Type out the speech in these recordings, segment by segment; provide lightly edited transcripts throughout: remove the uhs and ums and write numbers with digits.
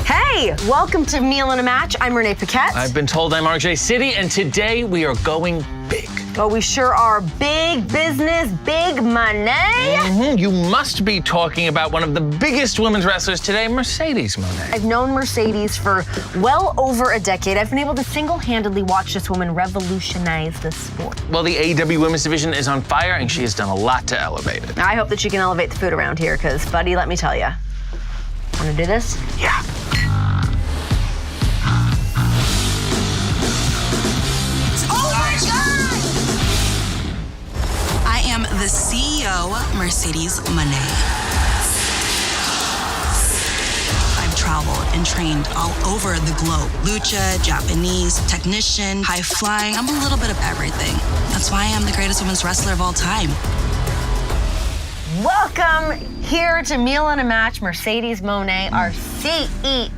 Hey, welcome to Meal and a Match. I'm Renee Paquette. I've been told I'm RJ City, and today we are going big. Oh, we sure are. Big business, big money. You must be talking about one of the biggest women's wrestlers today, Mercedes Moné. I've known Mercedes for well over a decade. I've been able to single-handedly watch this woman revolutionize the sport. Well, the AEW women's division is on fire, and she has done a lot to elevate it. I hope that she can elevate the food around here, because, buddy, let me tell you. Want to do this? Yeah. I am the CEO, Mercedes Moné. I've traveled and trained all over the globe. Lucha, Japanese, technician, high flying. I'm a little bit of everything. That's why I am the greatest women's wrestler of all time. Welcome here to Meal and a Match, Mercedes Moné, our CEO.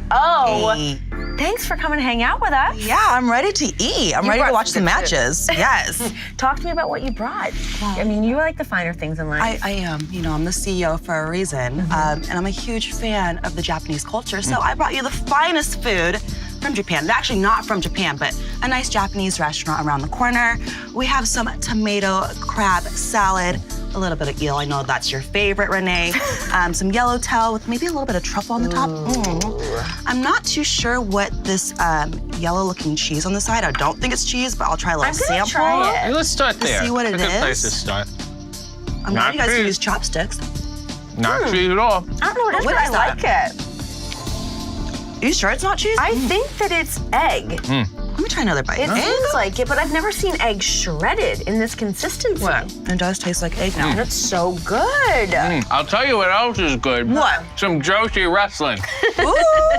Hey. Thanks for coming to hang out with us. Yeah, I'm ready to eat. I'm ready to watch the matches. Yes. Talk to me about what you brought. I mean, you like the finer things in life. I am. You know, I'm the CEO for a reason. And I'm a huge fan of the Japanese culture. So I brought you the finest food from Japan. Actually, not from Japan, but a nice Japanese restaurant around the corner. We have some tomato crab salad, a little bit of eel. I know that's your favorite, Renee. Some yellowtail with maybe a little bit of truffle on the top. I'm not too sure what this yellow-looking cheese on the side. I don't think it's cheese, but I'll try a little sample. Try it. Let's start there. See what it It's a good place is. to start. I'm glad you guys can use chopsticks. Not cheese at all. I don't know what it is, What but I is like that? it. Are you sure it's not cheese? I think that it's egg. Let me try another bite. It seems like it, but I've never seen egg shredded in this consistency. What? It does taste like egg now. And it's so good. I'll tell you what else is good. What? Some Joshi wrestling. Ooh. You know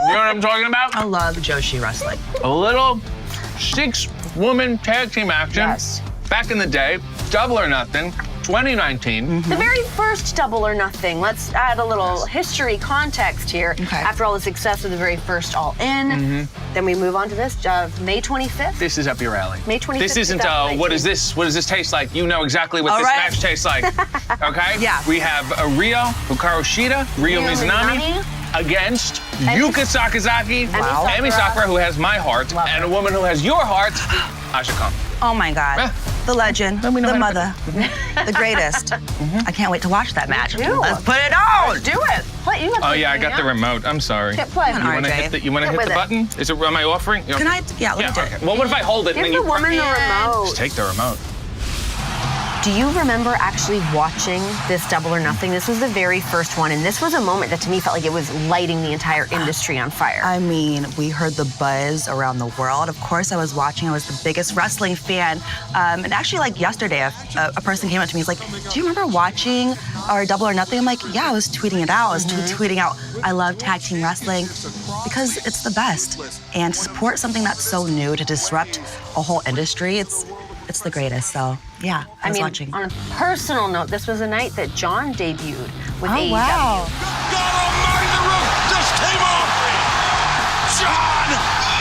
what I'm talking about? I love Joshi wrestling. A little 6-woman tag team action. Yes. Back in the day, Double or Nothing, 2019. The very first Double or Nothing. Let's add a little history context here. Okay. After all the success of the very first All In, then we move on to this, May 25th. This is up your alley. May 25th, This isn't, 2019. what is this? What does this taste like? You know exactly what All this right. match tastes like, okay? Yeah. We have Ryo Hikaru Shida, Ryo Mizunami, against Yuka Sakazaki, Wow. Emi Sakura, who has my heart, Love and her. a woman who has your heart, Asha Kong. Oh my God. The legend, Let me know the how to mother, the greatest. I can't wait to watch that match. Do. Let's put it on. Do it. Play, you Oh yeah, I got the remote. I'm sorry. Hit play. Come You on, want to RJ. hit the, you want to Hit hit the with it. button? Is it? Am I offering? You Can okay. I? Yeah, let Yeah. me do Okay. it. Well, what if I hold it? Give and the you woman the Man. remote. Just take the remote. Do you remember actually watching this Double or Nothing? This was the very first one, and this was a moment that to me felt like it was lighting the entire industry on fire. I mean, we heard the buzz around the world. Of course, I was watching. I was the biggest wrestling fan. And actually, like yesterday, a person came up to me. He's like, "Do you remember watching our Double or Nothing?" I'm like, "Yeah, I was tweeting it out. I was tweeting out. I love tag team wrestling because it's the best. And to support something that's so new, to disrupt a whole industry, it's the greatest." So yeah, I was watching. On a personal note, this was a night that John debuted with Oh AEW. wow! God almighty, the roof just came off! Jon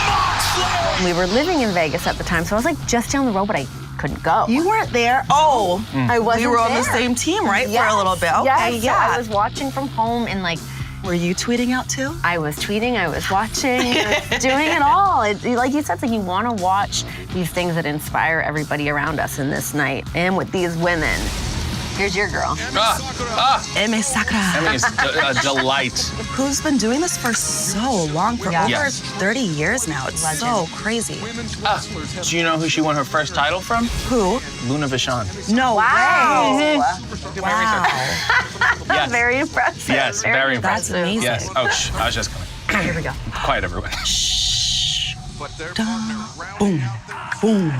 Moxley! We were living in Vegas at the time, so I was like just down the road, but I couldn't go. You weren't there. Oh, I wasn't we were on the there. same team, right? Yes, For a little bit. Okay, yes. yeah. So I was watching from home and like Were you tweeting out too? I was tweeting, I was watching, I was doing it all. Like you said, it's like you want to watch these things that inspire everybody around us in this night and with these women. Here's your girl. Emi Sakura. Emi is a delight. Who's been doing this for so long, for over Yes. 30 years now. It's so crazy. Do you know who she won her first title from? Who? Luna Vachon. No Wow. way. Do my research. Yes. Very impressive. Yes, very That's impressive. amazing. Yes. Oh, shh. I was just coming. Here we go. Quiet, everyone. Boom, boom.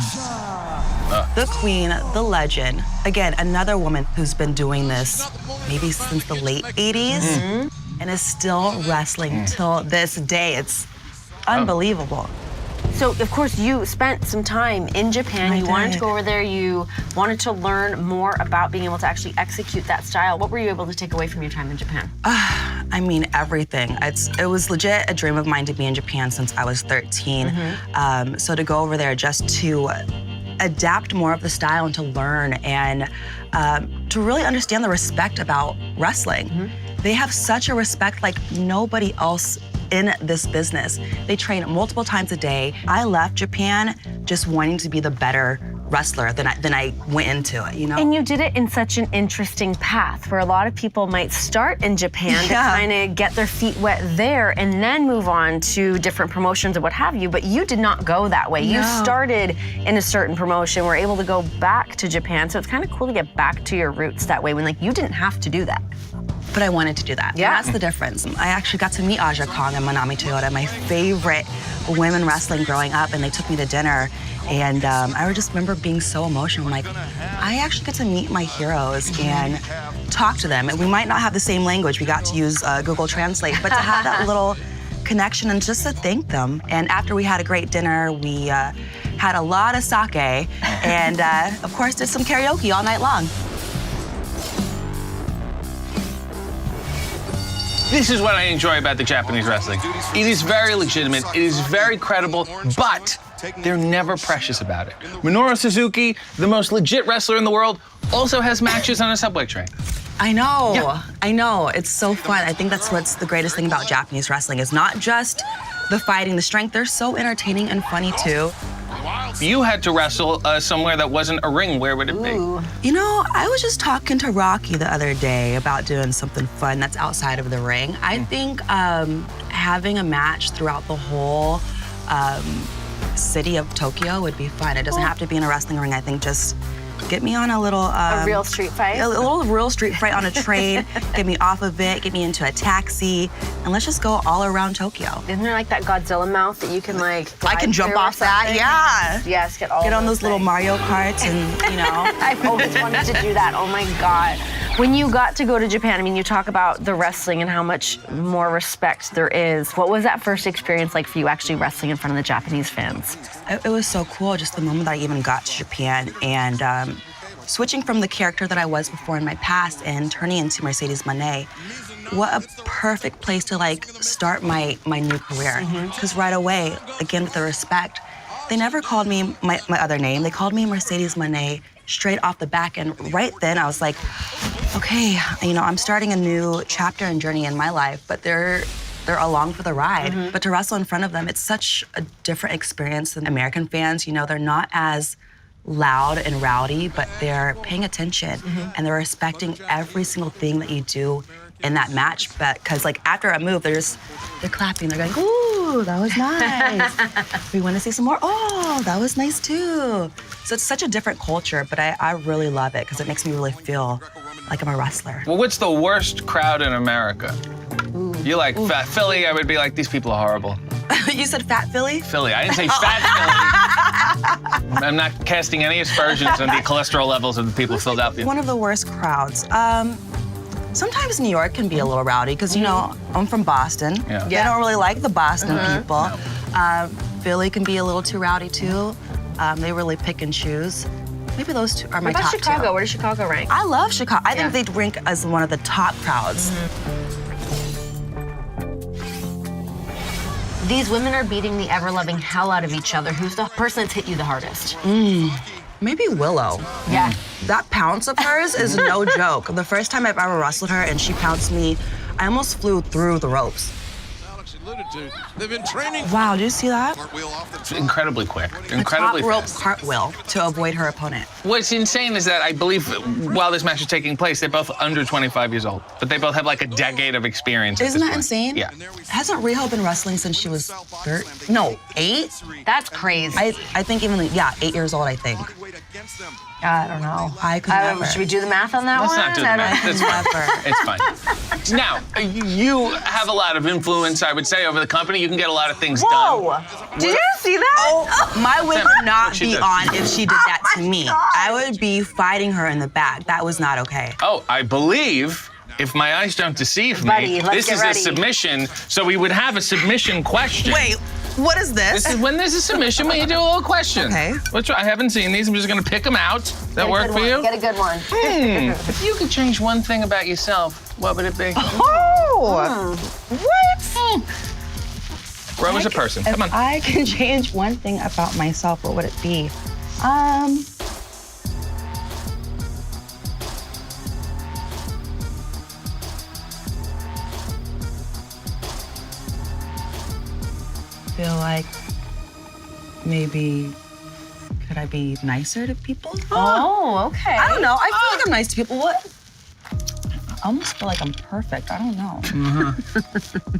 The queen, the legend. Again, another woman who's been doing this maybe since the late 80s and is still wrestling till this day. It's unbelievable. So, of course, you spent some time in Japan. I You wanted to did. go over there. You wanted to learn more about being able to actually execute that style. What were you able to take away from your time in Japan? I mean, everything. It was legit a dream of mine to be in Japan since I was 13. So to go over there just to adapt more of the style and to learn and to really understand the respect about wrestling. They have such a respect like nobody else in this business. They train multiple times a day. I left Japan just wanting to be the better wrestler than I went into it, you know? And you did it in such an interesting path where a lot of people might start in Japan to kind of get their feet wet there and then move on to different promotions or what have you, but you did not go that way. You started in a certain promotion, were able to go back to Japan, so it's kind of cool to get back to your roots that way when like you didn't have to do that. But I wanted to do that. Yeah. And that's the difference. I actually got to meet Aja Kong and Manami Toyota, my favorite women wrestling growing up, and they took me to dinner. And I just remember being so emotional. I'm like, I actually get to meet my heroes and talk to them. And we might not have the same language. We got to use Google Translate, but to have that little connection and just to thank them. And after we had a great dinner, we had a lot of sake and, of course, did some karaoke all night long. This is what I enjoy about the Japanese wrestling. It is very legitimate, it is very credible, but they're never precious about it. Minoru Suzuki, the most legit wrestler in the world, also has matches on a subway train. I know, Yeah. I know. It's so fun. I think that's what's the greatest thing about Japanese wrestling is not just the fighting, the strength. They're so entertaining and funny too. If you had to wrestle somewhere that wasn't a ring, where would it be? You know, I was just talking to Rocky the other day about doing something fun that's outside of the ring. I think having a match throughout the whole city of Tokyo would be fun. It doesn't have to be in a wrestling ring. I think just get me on a little... A real street fight? A little real street fight on a train, get me off of it, get me into a taxi, and let's just go all around Tokyo. Isn't there like that Godzilla mouth that you can like I can jump off that, yeah. Yes, get on those little things. Mario Karts and, you know. I've always wanted to do that, oh my God. When you got to go to Japan, I mean, you talk about the wrestling and how much more respect there is. What was that first experience like for you actually wrestling in front of the Japanese fans? It was so cool, just the moment that I even got to Japan and switching from the character that I was before in my past and turning into Mercedes Moné. What a perfect place to like start my new career. Because right away, again with the respect, they never called me my other name. They called me Mercedes Moné straight off the back. And right then I was like, okay, you know, I'm starting a new chapter and journey in my life, but they're along for the ride. But to wrestle in front of them, it's such a different experience than American fans. You know, they're not as loud and rowdy, but they're paying attention and they're respecting every single thing that you do in that match. But because like after a move, they're clapping. They're going, ooh, that was nice. We want to see some more. Oh, that was nice too. So it's such a different culture, but I really love it because it makes me really feel like I'm a wrestler. Well, what's the worst crowd in America? You like Fat Philly, I would be like, these people are horrible. You said Fat Philly? Philly, I didn't say Fat Philly. I'm not casting any aspersions on the cholesterol levels of the people of Philadelphia. One of the worst crowds. Sometimes New York can be a little rowdy because, you know, I'm from Boston. Yeah. They don't really like the Boston people. Philly can be a little too rowdy too. They really pick and choose. Maybe those two are my What about top Chicago? two. Where does Chicago rank? I love Chicago. I Yeah. think they'd rank as one of the top crowds. These women are beating the ever-loving hell out of each other. Who's the person that's hit you the hardest? Maybe Willow. Yeah. That pounce of hers is no joke. The first time I've ever wrestled her and she pounced me, I almost flew through the ropes. They've been training. Wow, did you see that? It's incredibly quick, A incredibly top rope fast. cartwheel to avoid her opponent. What's insane is that I believe while this match is taking place, they're both under 25 years old, but they both have like a decade of experience. at Isn't this that point. insane? Yeah. Hasn't Riho been wrestling since she was 8? That's crazy. I think even, 8 years old, I think. I don't know. I could never. Should we do the math on that Let's one? not do the math. It's fine. Never. It's fine. Now, you have a lot of influence, I would say, over the company. You can get a lot of things Whoa! done. Did you see that? Oh, my wig would not What'd she be do? on if she did that to me. I would be fighting her in the back. That was not okay. Oh, I believe, if my eyes don't deceive Buddy, me, let's this get is ready. a submission, so we would have a submission question. Wait, what is this? This is when there's a submission, when you do a little question. Okay. Let's try. I haven't seen these. I'm just going to pick them out. That work for you? Get a good one. If you could change one thing about yourself, what would it be? Oh! What? Grow as a person. If Come on. I can change one thing about myself, what would it be? feel like maybe could I be nicer to people? Oh, okay. I don't know. I feel like I'm nice to people. What? I almost feel like I'm perfect. I don't know.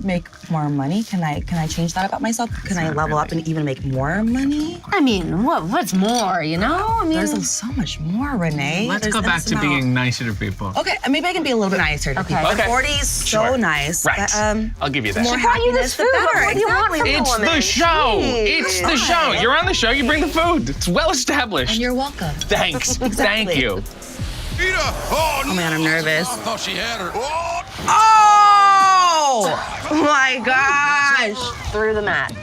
Make more money? Can I change that about myself? Can I level up and even make more money? I mean, what's more, you know? I mean, There's so much more, Renee. Let's go back to being nicer to people. Okay, maybe I can be a little bit nicer to people. Okay. 40's so Sure. nice. Right. But, I'll give you that. more She brought you happiness, this the food. better. What do you want from Exactly. a It's woman? the show. Jeez. It's the show. You're on the show. You bring the food. It's well established. And you're welcome. Thanks. Thank you. Oh, man, I'm nervous. I thought she had her. Oh my gosh. Through the mat.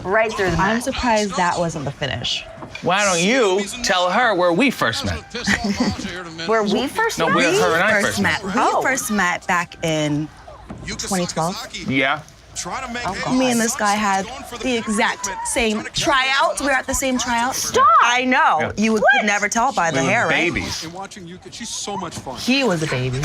Right through the mat. I'm surprised that wasn't the finish. Why don't you tell her where we first met? Where we first No, met? where her and I first met. We first met back in 2012. Yeah. Me and this guy had the exact same tryouts. We were at the same tryouts. Stop! I know. Yeah. You could never tell by the We were hair, right? babies. And watching you, she's so much fun. He was a baby.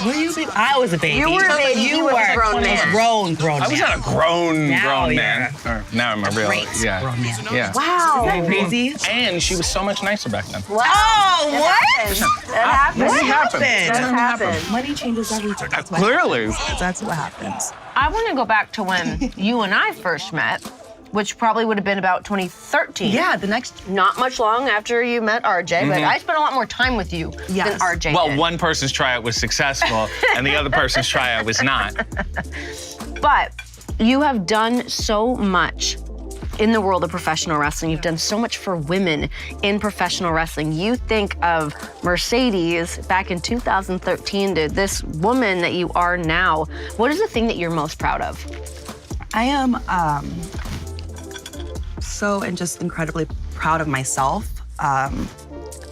Were you a baby? I was a baby. You were a baby, he was a grown man. Grown I was not a grown Now man. you're Or now I'm a real great yeah. grown man. Yeah. Wow. Isn't that crazy? And she was so much nicer back then. Wow. Oh, what? That happened. What happened? That happened. Money changes everything. That's what Clearly. happens. That's what happens. I want to go back to when you and I first met, which probably would have been about 2013. Yeah, the next. Not much long after you met RJ, but I spent a lot more time with you than Yes. RJ Well, did. one person's tryout was successful and the other person's tryout was not. But you have done so much in the world of professional wrestling. You've done so much for women in professional wrestling. You think of Mercedes back in 2013 to this woman that you are now. What is the thing that you're most proud of? I am so and just incredibly proud of myself.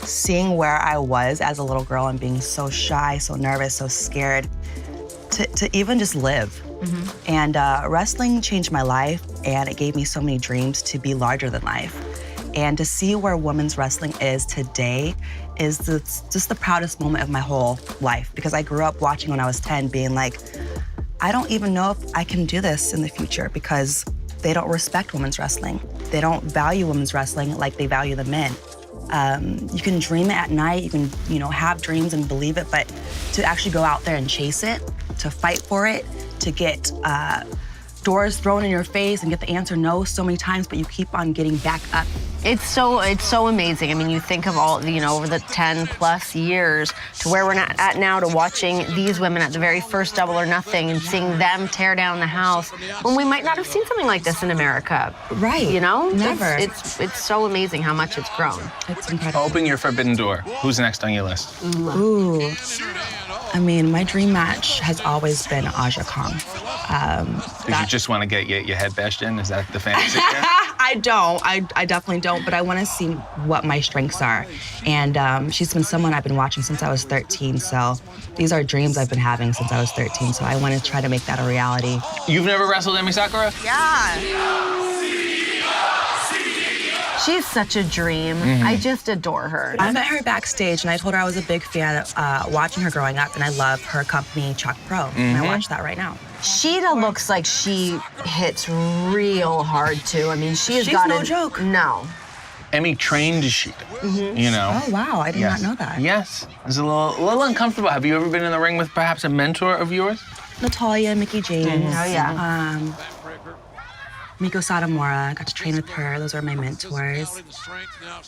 Seeing where I was as a little girl and being so shy, so nervous, so scared to even just live. And wrestling changed my life, and it gave me so many dreams to be larger than life. And to see where women's wrestling is today is just the proudest moment of my whole life, because I grew up watching when I was 10, being like, I don't even know if I can do this in the future, because they don't respect women's wrestling. They don't value women's wrestling like they value the men. You can dream it at night, you can, have dreams and believe it, but to actually go out there and chase it, to fight for it, to get doors thrown in your face and get the answer no so many times, but you keep on getting back up. It's so amazing. I mean, you think of all, over the 10 plus years to where we're at now, to watching these women at the very first Double or Nothing and seeing them tear down the house when we might not have seen something like this in America. Right. Never. It's so amazing how much it's grown. It's incredible. Open your forbidden door. Who's next on your list? Ooh. I mean, my dream match has always been Aja Kong. Did you just want to get your head bashed in? Is that the fantasy here? I don't. I definitely don't, but I want to see what my strengths are. And she's been someone I've been watching since I was 13, so these are dreams I've been having since I was 13, so I want to try to make that a reality. You've never wrestled Emi Sakura? Yeah. She's such a dream. I just adore her. I met her backstage, and I told her I was a big fan of watching her growing up, and I love her company, Chalk Pro, and I watch that right now. Sheeta looks like she hits real hard, too. I mean, she's got no joke. No. Emi trained Sheeta, Oh, wow. I did not know that. Yes. It's a little uncomfortable. Have you ever been in the ring with perhaps a mentor of yours? Natalia, Mickey James. Oh, yeah. Miko Satomura, got to train with her. Those are my mentors.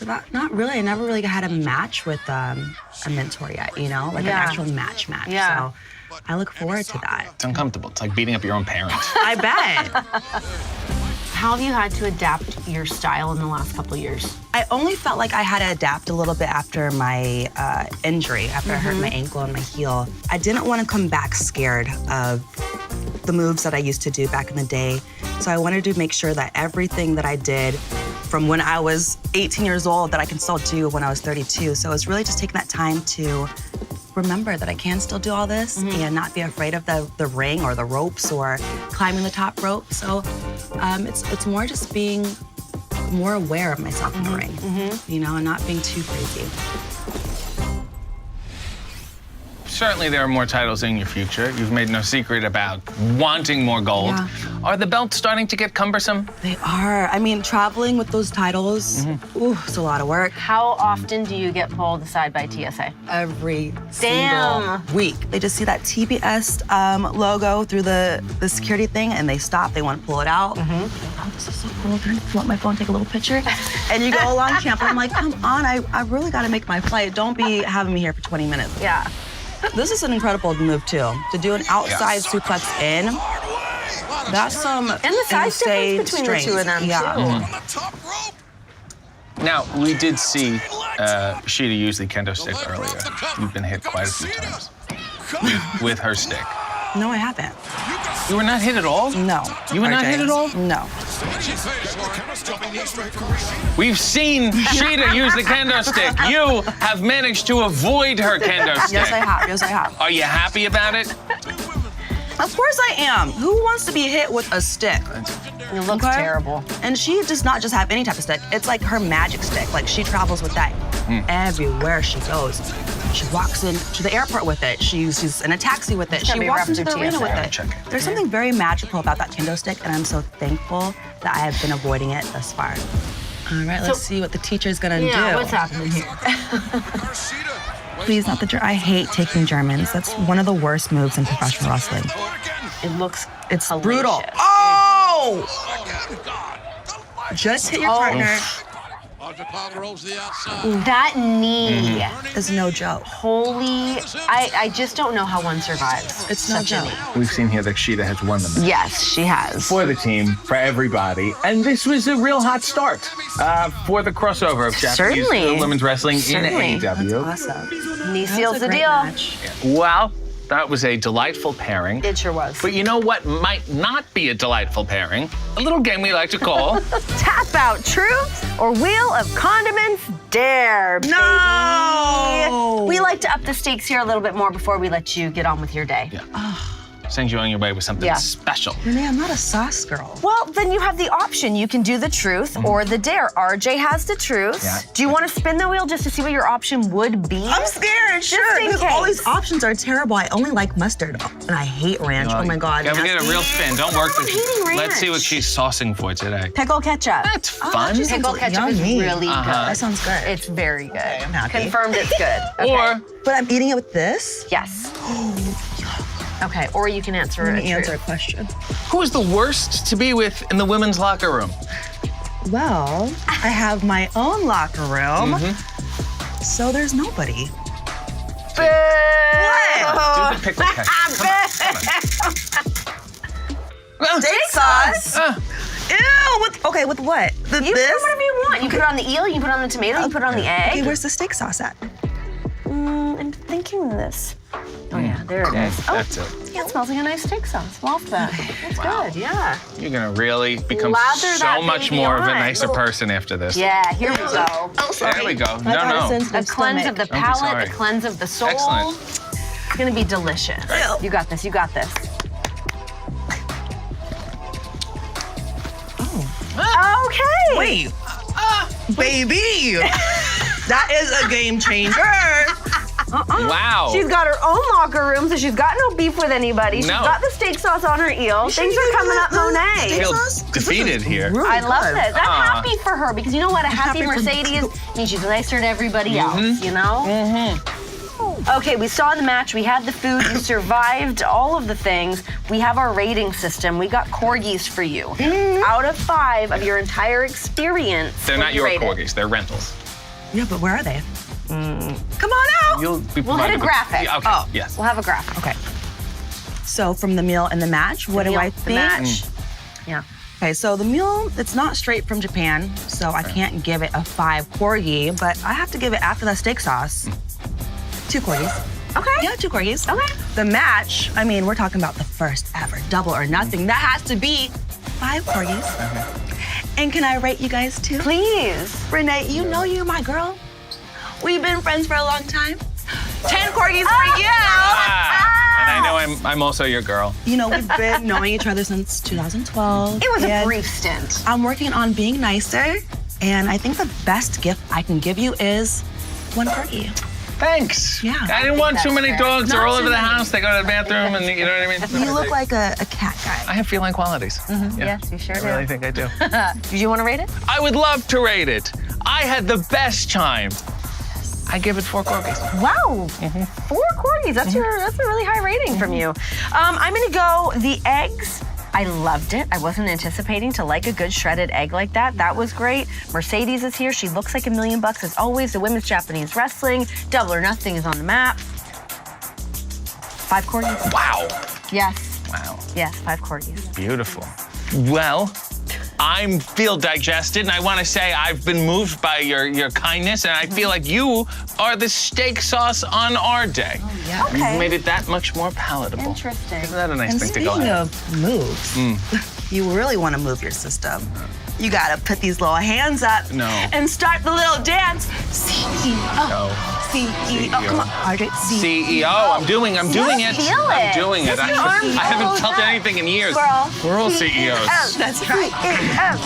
But not really. I never really had a match with a mentor yet, like an actual match. Yeah. So I look forward to that. It's uncomfortable. It's like beating up your own parents. I bet. How have you had to adapt your style in the last couple of years? I only felt like I had to adapt a little bit after my injury, after I hurt my ankle and my heel. I didn't want to come back scared of the moves that I used to do back in the day. So I wanted to make sure that everything that I did from when I was 18 years old that I can still do when I was 32. So it was really just taking that time to remember that I can still do all this and not be afraid of the ring or the ropes or climbing the top rope. So it's more just being more aware of myself in the ring, and not being too crazy. certainly there are more titles in your future. You've made no secret about wanting more gold. Yeah. Are the belts starting to get cumbersome? They are. I mean, traveling with those titles, ooh, it's a lot of work. How often do you get pulled aside by TSA? Every Damn. single week. They just see that TBS logo through the security thing, and they stop. They want to pull it out. Oh, this is so cool. Can I pull up my phone, take a little picture? And you go along camp, and I'm like, come on, I really got to make my flight. Don't be having me here for 20 minutes. Yeah. This is an incredible move, too. To do an outside suplex in, that's some And the size insane difference between strength. the two of them, Yeah. too. On the top rope. Now, we did see Shida use the kendo stick earlier. You've been hit quite a few times with her stick. No, I haven't. You were not hit at all? No. You were not RJ. hit at all? No. We've seen Shida use the kendo stick. You have managed to avoid her kendo stick. Yes, I have. Yes, I have. Are you happy about it? Of course I am. Who wants to be hit with a stick? It looks Okay. terrible. And she does not just have any type of stick. It's like her magic stick. Like, she travels with that everywhere she goes. She walks into the airport with it. She's in a taxi with it. gotta She be walks rough into the through arena TSA. with Gotta it. check it. There's something very magical about that kendo stick, and I'm so thankful that I have been avoiding it thus far. All right, let's see what the teacher's gonna do. Yeah, what's happening here? Please, not the I hate taking Germans. That's one of the worst moves in professional wrestling. It looks It's hellacious. brutal. Oh! Just hit your partner. That knee. Is no joke. Holy, I just don't know how one survives. It's no such a joke. knee. We've seen here that Shida has won the match. Yes, she has. For the team, for everybody. And this was a real hot start for the crossover of Japanese Certainly. women's wrestling Certainly. in AEW. Awesome. Knee That's seals a the great deal. match. Well, that was a delightful pairing. It sure was. But you know what might not be a delightful pairing? A little game we like to call Tap out truth or wheel of condiments dare, baby. No! We like to up the stakes here a little bit more before we let you get on with your day. send you on your way with something Yeah. special. Renee, I'm not a sauce girl. Well, then you have the option. You can do the truth or the dare. RJ has the truth. Yeah. Do you want to spin the wheel just to see what your option would be? I'm scared, sure, in because all case. these options are terrible. I only like mustard, and I hate ranch. Oh my God. Gotta get a nasty. real spin. Don't work I'm this. hating Let's see what ranch. she's saucing for today. Pickle ketchup. That's fun. just- Pickle ketchup is Yummy. really good. That sounds good. It's very good. I'm happy. Confirmed it's good. Okay. Or But I'm eating it with this? Yes. Okay, or you can answer Let a me answer a truth. question. who is the worst to be with in the women's locker room? Well, I have my own locker room, so there's nobody. Do the pickle ketchup. Come on. Steak sauce? Ah, Ew, with what? You can put whatever you want. You can put it on the eel, you can put it on the tomato, you can put it on the egg. Okay, where's the steak sauce at? I'm thinking this. Oh yeah, there it is. Oh, That's it. yeah, it smells like a nice steak sauce. Love that. That's good, yeah. You're gonna really become Lather so that much baby more of a on. nicer person after this. Yeah, here we go. There we go. I've got a No. sensitive A cleanse of the be palate, sorry. a cleanse of the soul. Excellent. It's gonna be delicious. You got this, you got this. Okay. Wait. Baby! That is a game changer. Wow. She's got her own locker room, so she's got no beef with anybody. She's No. got the steak sauce on her eel. Things are coming up, I Monet. feel sauce? defeated here. Really I love good. this. I'm happy for her because you know what? A happy happy for- Mercedes means she's nicer to everybody else, you know? Okay, we saw the match. We had the food. You survived all of the things. We have our rating system. We got corgis for you. Out of 5 of your entire experience. They're what not do you your rate it? corgis. They're rentals. Yeah, but where are they? Come on out! You'll be We'll hit provided a with- graphic. Yeah, okay. Oh. Yes. We'll have a graphic. Okay. So from the meal and the match, what do I The think? match. Yeah. Okay, so the meal, it's not straight from Japan, so I can't give it a 5 corgi, but I have to give it after the steak sauce. 2 corgis. Okay. Yeah, 2 corgis. Okay. The match, I mean, we're talking about the first ever double or nothing. That has to be 5 corgis. And can I rate you guys too? Please. Renee, you know you're my girl. We've been friends for a long time. 10 corgis for you. And I know I'm also your girl. You know, we've been knowing each other since 2012. It was a and brief stint. I'm working on being nicer, and I think the best gift I can give you is 1 corgi. Thanks. Yeah. I didn't want too many dogs. They're Not all too over the many. house. They go to the bathroom, and you know what I mean? You look like a cat guy. I have feline qualities. Yeah. Yes, you sure do. I really think I do. Do you want to rate it? I would love to rate it. I had the best time. I give it 4 corgis. Wow, 4 corgis. That's that's a really high rating from you. I'm gonna go the eggs. I loved it. I wasn't anticipating to like a good shredded egg like that. That was great. Mercedes is here. She looks like $1 million as always. The women's Japanese wrestling, Double or Nothing is on the map. 5 corgis. Wow. Yes. Wow. Yes, 5 corgis. Beautiful. Well, I feel digested, and I want to say I've been moved by your kindness, and I feel like you are the steak sauce on our day. Oh, yeah. Okay. You've made it that much more palatable. Interesting. Isn't that a nice And thing to go speaking ahead? of moves, you really want to move your system. You gotta put these little hands up No. and start the little dance. CEO. No. CEO. Come on, RJ. CEO. I'm doing it. feel I'm it. doing it. Just your arms I haven't all felt up. anything in years. Girl. We're all CEOs. That's right. CEO.